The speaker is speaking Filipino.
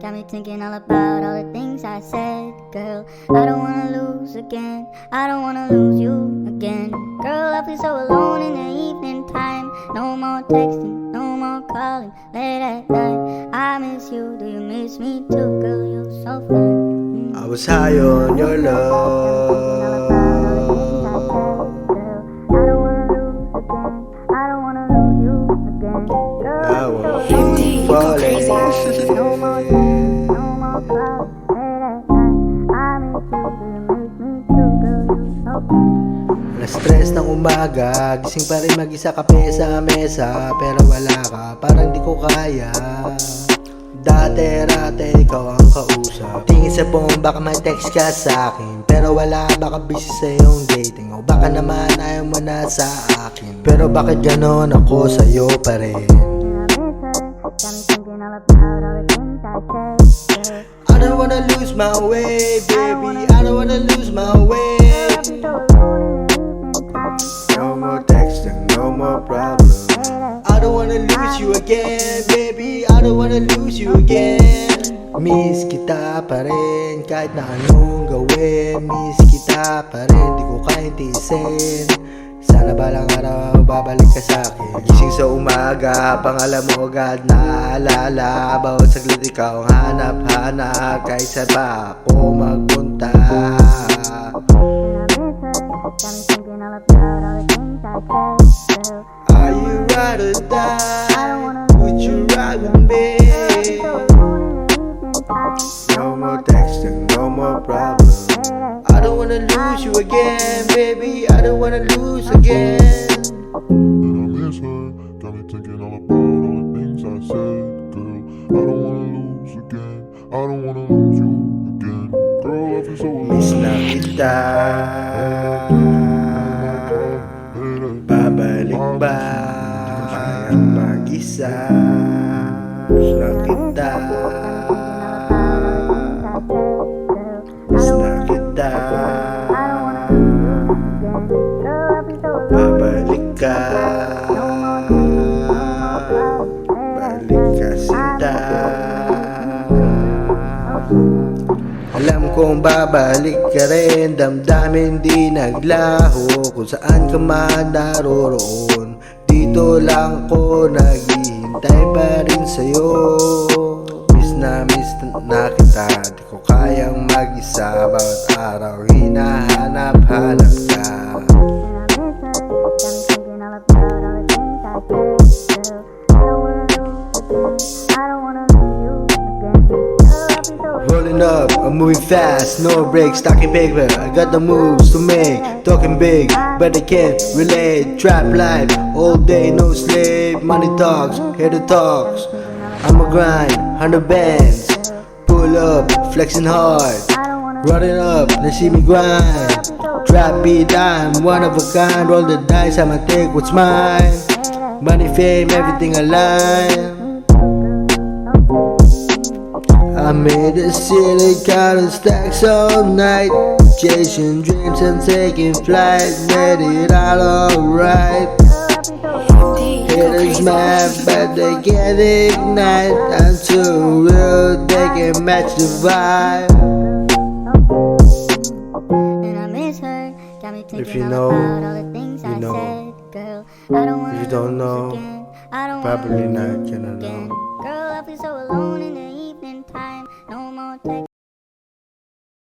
got me thinking all about all the things I said. Girl, I don't wanna lose again, I don't wanna lose you again. Girl, I feel so alone in the evening time. No more texting, no more calling late at night. I miss you, do you miss me too? Girl, you're so fine. I was high on your love. I won't keep falling. Alas 3 ng umaga, gising pa rin mag-isa kape sa mesa. Pero wala ka, parang di ko kaya. Dati-rate ikaw ang kausap. Tingin sa phone, baka may text ka sa akin. Pero wala, baka busy sa iyong dating. O baka naman ayaw mo na sa akin. Pero bakit ganon ako sa'yo pa rin? I don't wanna lose my way, baby. I don't wanna lose my way. No more texting, no more problems. I don't wanna lose you again, baby. I don't wanna lose you again. Miss kita pa rin kahit na anong gawin. Miss kita pa rin, di ko kayang tiisin. Sana balang araw babalik ka sa'kin. Gising sa umaga, pangalan mo agad naaalala. Bawat saglit ikaw ang hanap-hanap. Kahit saan pa ako magpunta. Are you ride or die? Would you ride with me? No more texting, no more problems. I don't wanna lose you again, baby. I don't wanna lose again. And I miss her, got me thinking all about all the things I said. Girl, I don't wanna lose again, I don't wanna lose you again. Girl, I feel so alone. Miss na kita. Babalik ba kayang mag-isa? Miss na kita. Miss na kita. Babalik ka. Balik ka sinta. Alam kong babalik ka rin. Damdamin di naglaho. Kung saan ka man naroroon, dito lang ko naghihintay pa rin sa'yo. Miss na kita, di ko kayang mag-isa. Bawat araw hinahanap-hanap ka. Rolling up, I'm moving fast, no breaks, stacking paper. I got the moves to make, talking big, but I can't relate. Trap life, all day, no slave. Money talks, hear the talks. I'm a grind, 100 bands. Pull up, flexing hard. Running up, they see me grind. Trap beat, I'm one of a kind. Roll the dice, I'ma take what's mine. Money, fame, everything alive. I made a silly counting stacks all night, chasing dreams and taking flight. Made it all alright. Haters mad, but they can't ignite. I'm too real, they can match the vibe. And I miss her, got me If thinking you all know, about all the things you I know. said. Girl, I don't wanna If you don't lose know, again. I don't probably wanna not lose gonna again. know. Girl, I feel so alone in the evening time. No more text.